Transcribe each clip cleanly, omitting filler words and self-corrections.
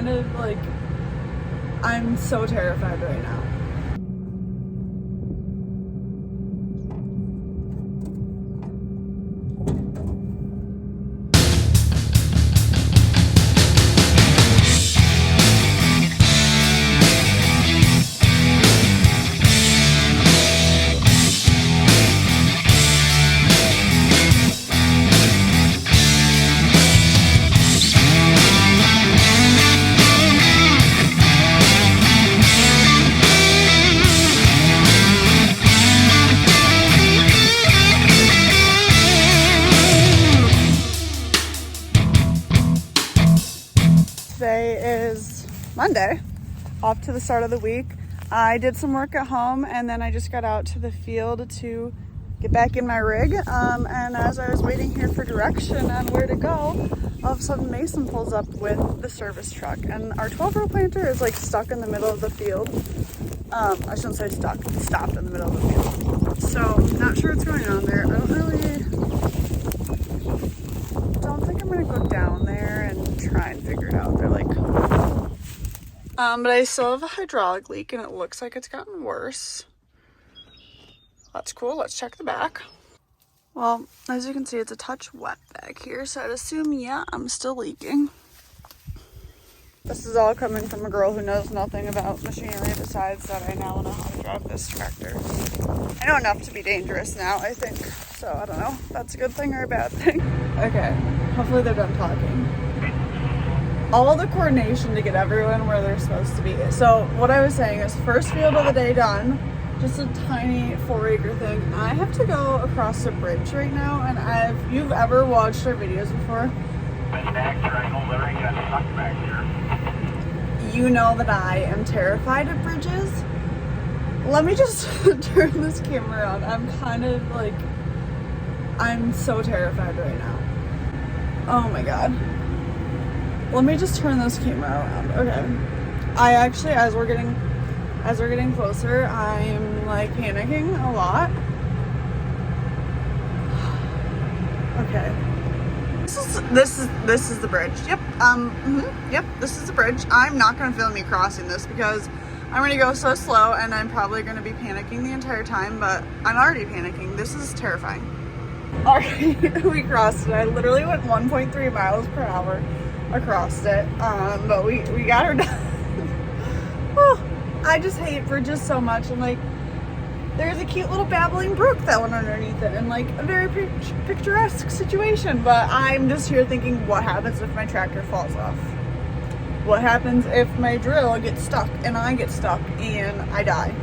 kind of like, I'm so terrified right now. Today is Monday, off to the start of the week. I did some work at home and then I just got out to the field to get back in my rig. And as I was waiting here for direction on where to go, all of a sudden Mason pulls up with the service truck and our 12-row planter is like stuck in the middle of the field. I shouldn't say stuck, it's stopped in the middle of the field. So not sure what's going on there. I don't think I'm gonna go down there and try and figure it out. They're like, but I still have a hydraulic leak and it looks like it's gotten worse. That's cool. Let's check the back. Well, as you can see, it's a touch wet back here, so I'd assume, yeah, I'm still leaking. This is all coming from a girl who knows nothing about machinery besides that I now know how to drive this tractor. I know enough to be dangerous now, I think. So I don't know if that's a good thing or a bad thing. Okay, hopefully they're done talking. All the coordination to get everyone where they're supposed to be. So what I was saying is first field of the day done, just a tiny 4-acre thing. I have to go across a bridge right now, and if you've ever watched our videos before, you know that I am terrified of bridges. Let me just turn this camera on. I'm so terrified right now. Oh my god. Let me just turn this camera around. Okay. I actually, as we're getting closer, I'm like panicking a lot. Okay. This is the bridge. Yep. Yep, this is the bridge. I'm not gonna film me crossing this because I'm gonna go so slow and I'm probably gonna be panicking the entire time, but I'm already panicking. This is terrifying. Alright, we crossed it. I literally went 1.3 miles per hour across it. But we got her done. Oh, I just hate bridges so much. And like, there's a cute little babbling brook that went underneath it and like a very picturesque situation. But I'm just here thinking, what happens if my tractor falls off? What happens if my drill gets stuck and I get stuck and I die?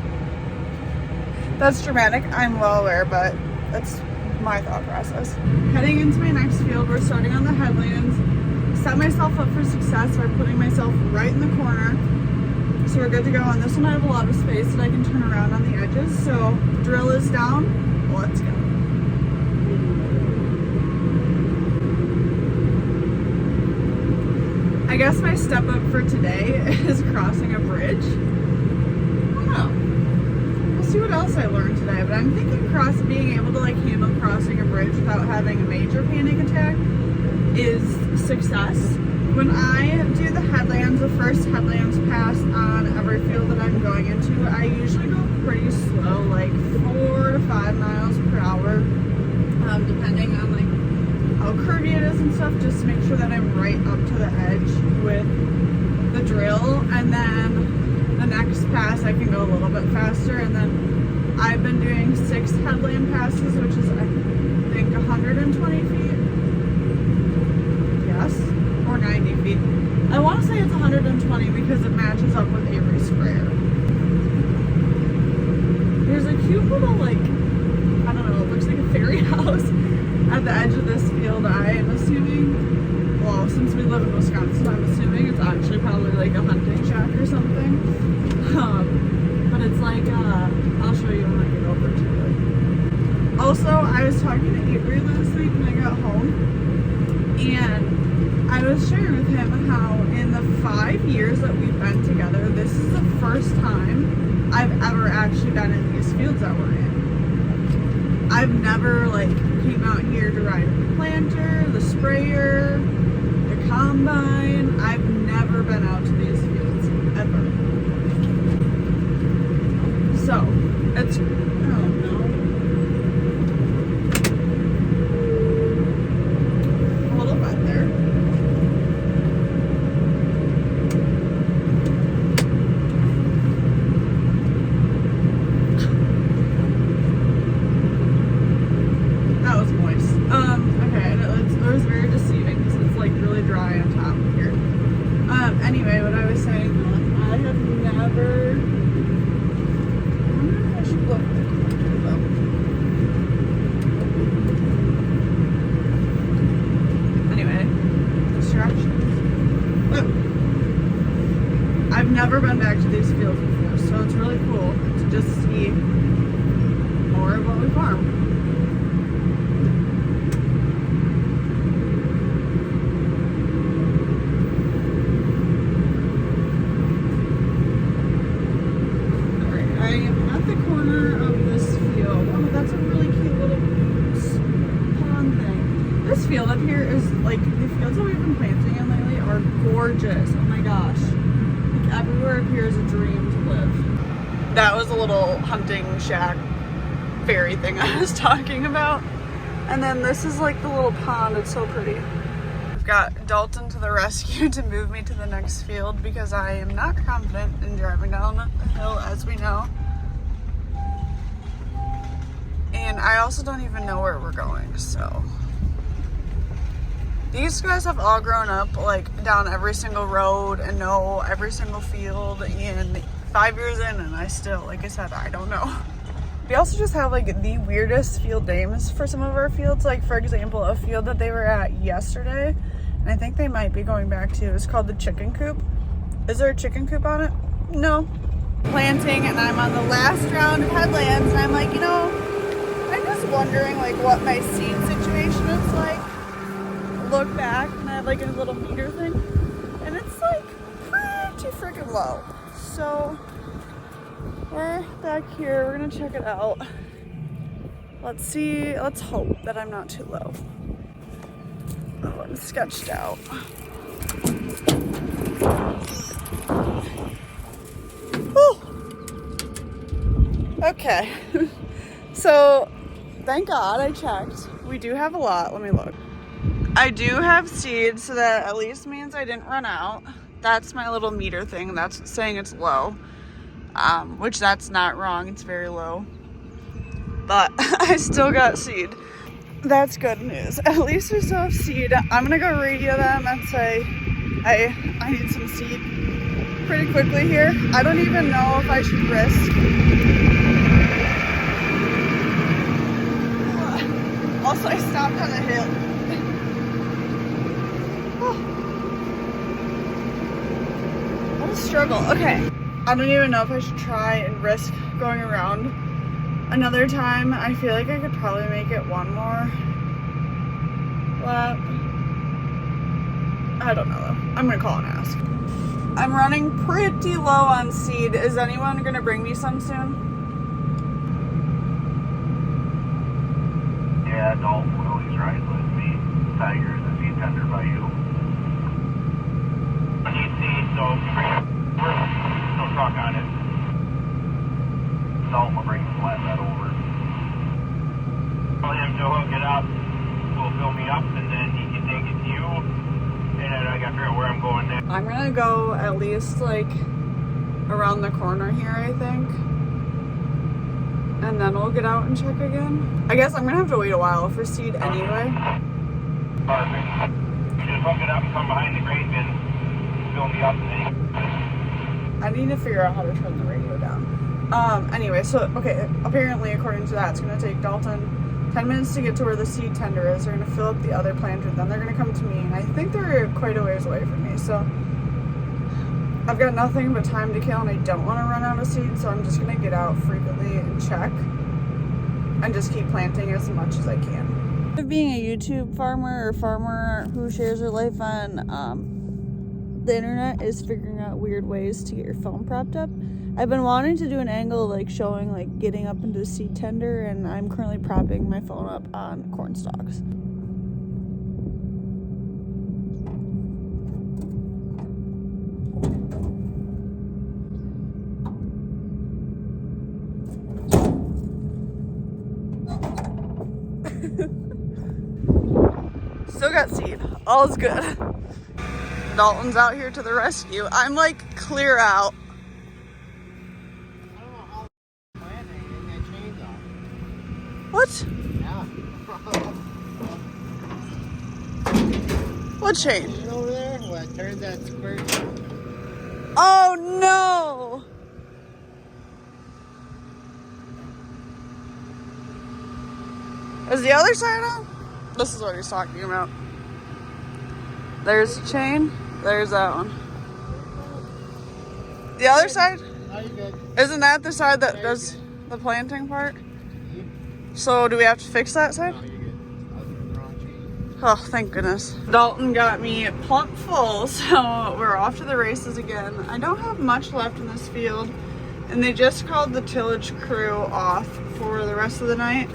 That's dramatic, I'm well aware, but that's my thought process. Heading into my next field, we're starting on the headlands. Set myself up for success by putting myself right in the corner. So we're good to go. On this one I have a lot of space that I can turn around on the edges. So drill is down, let's go. I guess my step up for today is crossing a bridge. I don't know. We'll see what else I learned today, but I'm thinking being able to like handle crossing a bridge without having a major panic attack is success. When I do the headlands, the first headlands pass on every field that I'm going into, I usually go pretty slow, like 4 to 5 miles per hour, depending on like how curvy it is and stuff, just to make sure that I'm right up to the edge with the drill. And then the next pass I can go a little bit faster, and then I've been doing 6 headland passes, which is I think 120 feet. Yes, or 90 feet. I want to say it's 120 because it matches up with Avery sprayer. There's a cute little like, I don't know, it looks like a fairy house at the edge of this field. I am assuming, well, since we live in Wisconsin, I'm assuming it's actually probably like a hunting shack or something. But it's like, I'll show you when I get over to it. Also, I was talking to Avery last night when I got home, and I was sharing with him how in the 5 years that we've been together, this is the first time I've ever actually been in these fields that we're in. I've never like came out here to ride the planter, the sprayer, the combine. I've never been out to don't know. A little wet there. That was moist. Okay, and it was very deceiving because it's like really dry on top here. Anyway, what I was saying, I have never. I wonder if I should look though. Anyway, distractions. I've never been back to these fields before, so it's really cool to just see more of what we farm. Field up here is like the fields that we've been planting in lately are gorgeous. Oh my gosh, like everywhere up here is a dream to live. That was a little hunting shack fairy thing I was talking about. And then this is like the little pond. It's so pretty. I've got Dalton to the rescue to move me to the next field because I am not confident in driving down the hill, as we know. And I also don't even know where we're going, so. These guys have all grown up like down every single road and know every single field, and 5 years in and I still, like I said, I don't know. We also just have like the weirdest field names for some of our fields. Like for example, a field that they were at yesterday, and I think they might be going back to, is called the chicken coop. Is there a chicken coop on it? No. Planting, and I'm on the last round of headlands, and I'm like, you know, I'm just wondering like what my seed situation is like. Look back and I have like a little meter thing, and it's like pretty freaking low. So we're back here, we're gonna check it out. Let's see, let's hope that I'm not too low. Oh, I'm sketched out. Whew. Okay. So thank God I checked. We do have a lot. Let me look. I do have seed, so that at least means I didn't run out. That's my little meter thing. That's saying it's low, which that's not wrong. It's very low, but I still got seed. That's good news. At least we still have seed. I'm gonna go radio them and say I need some seed pretty quickly here. I don't even know if I should risk. Also, I stopped on a hill. What a struggle. Okay. I don't even know if I should try and risk going around another time. I feel like I could probably make it one more lap. I don't know though. I'm gonna call and ask. I'm running pretty low on seed. Is anyone gonna bring me some soon? Yeah, Dalton Willie's right with me. Tiger is a seed tender by you. I need seed, so no truck on it. Dalton will bring the flatbed over. Tell him to hook it up. Will fill me up, and then he can take it to you. And then I got to figure out where I'm going next. I'm gonna go at least like around the corner here, I think. And then we'll get out and check again. I guess I'm gonna have to wait a while for seed anyway. Perfect. You just hook it up and come behind the crate bin, fill me up, and then I need to figure out how to turn the radio down. Anyway, so, okay, apparently according to that, it's gonna take Dalton 10 minutes to get to where the seed tender is. They're gonna fill up the other planter, then they're gonna come to me, and I think they're quite a ways away from me, so I've got nothing but time to kill, and I don't want to run out of seed, so I'm just gonna get out frequently and check and just keep planting as much as I can. Being a YouTube farmer or farmer who shares her life on the internet is figuring out weird ways to get your phone propped up. I've been wanting to do an angle like showing like getting up into the seed tender, and I'm currently propping my phone up on corn stalks. Still got seed. All is good. Dalton's out here to the rescue. I'm like clear out. I don't know how planting and that chainsaw. What? Yeah. What chain? You over there? What turns that square down? Oh no! Is the other side on? This is what he's talking about. There's a chain. There's that one. The other side? Oh, you good. Isn't that the side that does the planting part? You? So do we have to fix that side? No, you're good. I was in the wrong chain. Oh, thank goodness. Dalton got me plump full, so we're off to the races again. I don't have much left in this field, and they just called the tillage crew off for the rest of the night.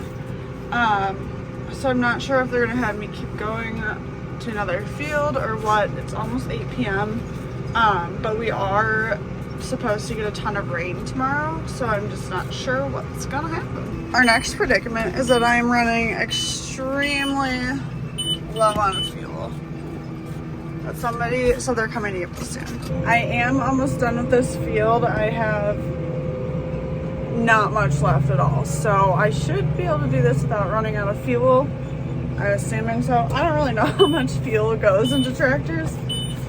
So I'm not sure if they're gonna have me keep going to another field or what. It's almost 8 p.m. But we are supposed to get a ton of rain tomorrow, so I'm just not sure what's gonna happen. Our next predicament is that I'm running extremely low on fuel. But somebody said they're coming to get me soon. I am almost done with this field. I have not much left at all, so I should be able to do this without running out of fuel. I'm assuming so. I don't really know how much fuel goes into tractors.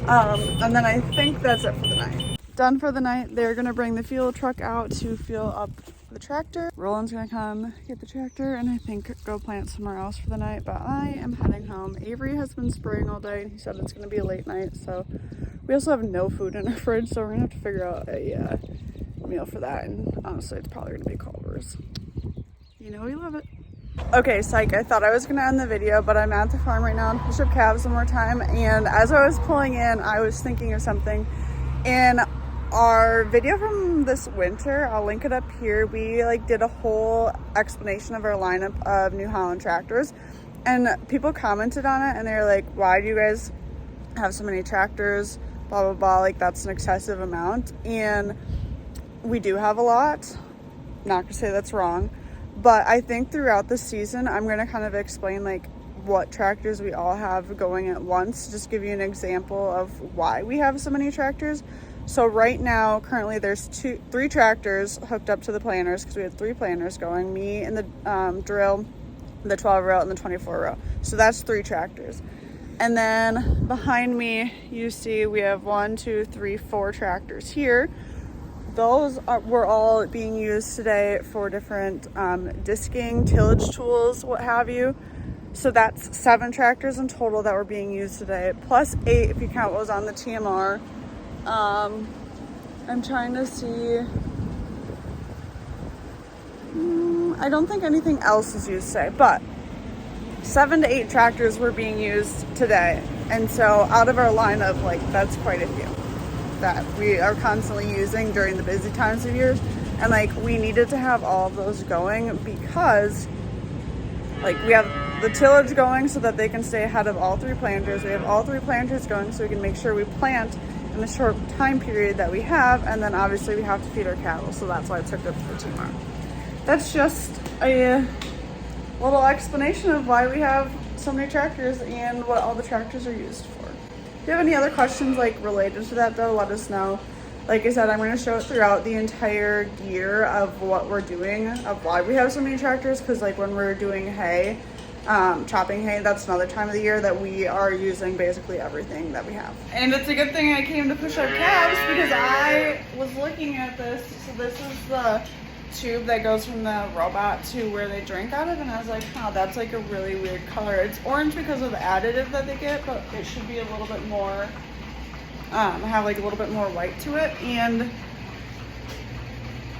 And then I think that's it for the night. Done for the night. They're gonna bring the fuel truck out to fuel up the tractor. Roland's gonna come get the tractor and I think go plant somewhere else for the night, but I am heading home. Avery has been spraying all day and he said it's gonna be a late night, so we also have no food in our fridge, so we're gonna have to figure out a meal for that, and honestly it's probably gonna be Culver's. You know we love it. Okay, psych, I thought I was gonna end the video, but I'm at the farm right now to push up calves one more time, and as I was pulling in, I was thinking of something. In our video from this winter, I'll link it up here, we like did a whole explanation of our lineup of New Holland tractors, and people commented on it and they were like, why do you guys have so many tractors, blah blah blah, like that's an excessive amount. And we do have a lot, not gonna say that's wrong, but I think throughout the season I'm gonna kind of explain like what tractors we all have going at once, just give you an example of why we have so many tractors. So right now, currently there's three tractors hooked up to the planters because we had 3 planters going, me and the drill, the 12 row and the 24 row. So that's 3 tractors. And then behind me, you see we have 1, 2, 3, 4 tractors here. Those were all being used today for different disking, tillage tools, what have you. So that's 7 tractors in total that were being used today, plus 8 if you count what was on the TMR. I'm trying to see. I don't think anything else is used today, but 7 to 8 tractors were being used today. And so out of our lineup, like that's quite a few that we are constantly using during the busy times of years. And like we needed to have all of those going because like we have the tillage going so that they can stay ahead of all 3 planters. We have all 3 planters going so we can make sure we plant in the short time period that we have, and then obviously we have to feed our cattle, so that's why it's hooked up to the TMR. That's just a little explanation of why we have so many tractors and what all the tractors are used for. If you have any other questions like related to that though, let us know. Like I said, I'm going to show it throughout the entire year of what we're doing, of why we have so many tractors, because like when we're doing hay, chopping hay, that's another time of the year that we are using basically everything that we have. And it's a good thing I came to push up calves because I was looking at this. So this is the tube that goes from the robot to where they drink out of, and I was like, oh, that's like a really weird color. It's orange because of the additive that they get, but it should be a little bit more, have like a little bit more white to it. And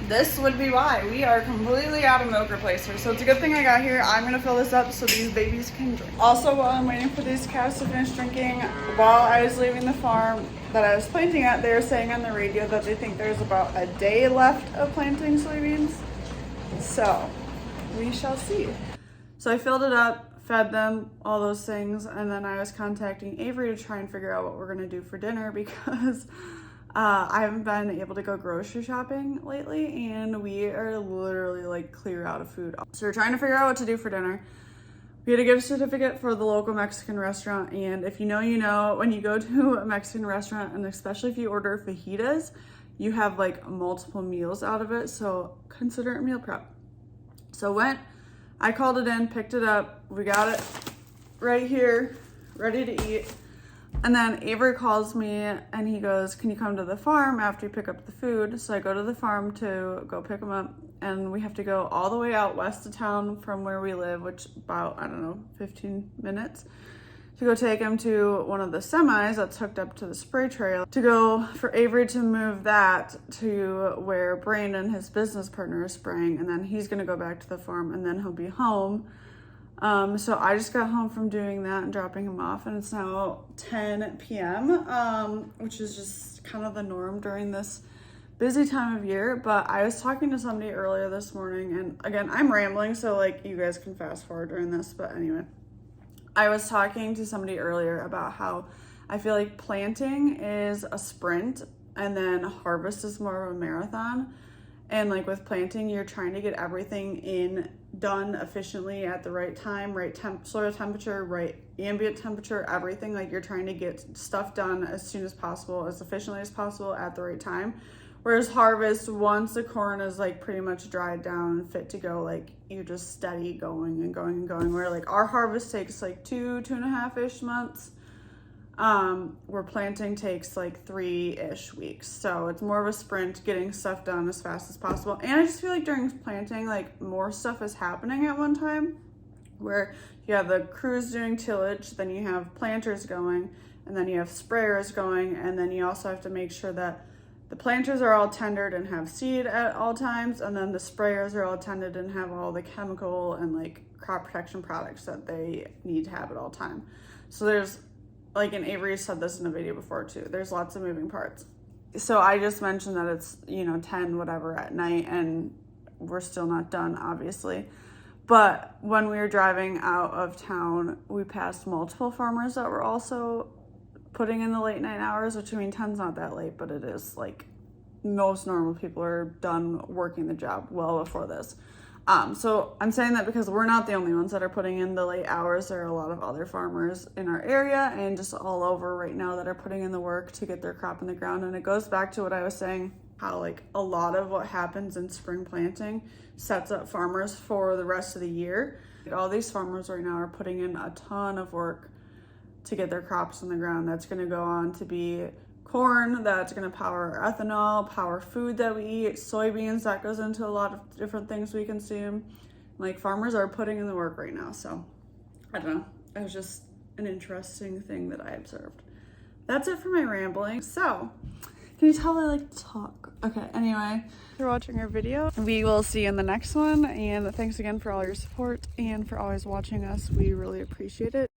this would be why. We are completely out of milk replacers. So it's a good thing I got here. I'm going to fill this up so these babies can drink. Also, while I'm waiting for these cows to finish drinking, while I was leaving the farm that I was planting at, they were saying on the radio that they think there's about a day left of planting soybeans. So we shall see. So I filled it up, fed them, all those things, and then I was contacting Avery to try and figure out what we're going to do for dinner because I haven't been able to go grocery shopping lately, and we are literally like clear out of food. So we're trying to figure out what to do for dinner. We had a gift certificate for the local Mexican restaurant, and if you know, you know, when you go to a Mexican restaurant, and especially if you order fajitas, you have like multiple meals out of it, so consider it meal prep. So I called it in, picked it up, we got it right here, ready to eat. And then Avery calls me and he goes, can you come to the farm after you pick up the food? So I go to the farm to go pick him up, and we have to go all the way out west of town from where we live, which about, I don't know, 15 minutes, to go take him to one of the semis that's hooked up to the spray trail to go for Avery to move that to where Brandon, his business partner, is spraying, and then he's gonna go back to the farm and then he'll be home. So I just got home from doing that and dropping him off, and it's now 10 p.m., which is just kind of the norm during this busy time of year. But I was talking to somebody earlier this morning, and again, I'm rambling, so like you guys can fast forward during this, but anyway, I was talking to somebody earlier about how I feel like planting is a sprint and then harvest is more of a marathon. And like with planting, you're trying to get everything done efficiently at the right time, right soil temperature, right ambient temperature, everything. Like you're trying to get stuff done as soon as possible, as efficiently as possible at the right time. Whereas harvest, once the corn is like pretty much dried down and fit to go, like you're just steady going and going and going. Where like our harvest takes like 2.5-ish months. Where planting takes like 3-ish weeks. So it's more of a sprint, getting stuff done as fast as possible. And I just feel like during planting, like more stuff is happening at one time, where you have the crews doing tillage, then you have planters going, and then you have sprayers going, and then you also have to make sure that the planters are all tendered and have seed at all times, and then the sprayers are all tended and have all the chemical and like crop protection products that they need to have at all time. So there's, like, and Avery said this in a video before too, there's lots of moving parts. So I just mentioned that it's, 10 whatever at night, and we're still not done, obviously. But when we were driving out of town, we passed multiple farmers that were also putting in the late night hours, which 10's not that late, but it is like most normal people are done working the job well before this. So I'm saying that because we're not the only ones that are putting in the late hours. There are a lot of other farmers in our area and just all over right now that are putting in the work to get their crop in the ground. And it goes back to what I was saying, how like a lot of what happens in spring planting sets up farmers for the rest of the year. Like, all these farmers right now are putting in a ton of work to get their crops in the ground. That's going to go on to be corn, that's going to power ethanol, power food that we eat, soybeans, that goes into a lot of different things we consume. Like, farmers are putting in the work right now. So I don't know, it was just an interesting thing that I observed. That's it for my rambling. So can you tell I like to talk? Okay, anyway, thanks for watching our video. We will see you in the next one, and thanks again for all your support and for always watching us. We really appreciate it.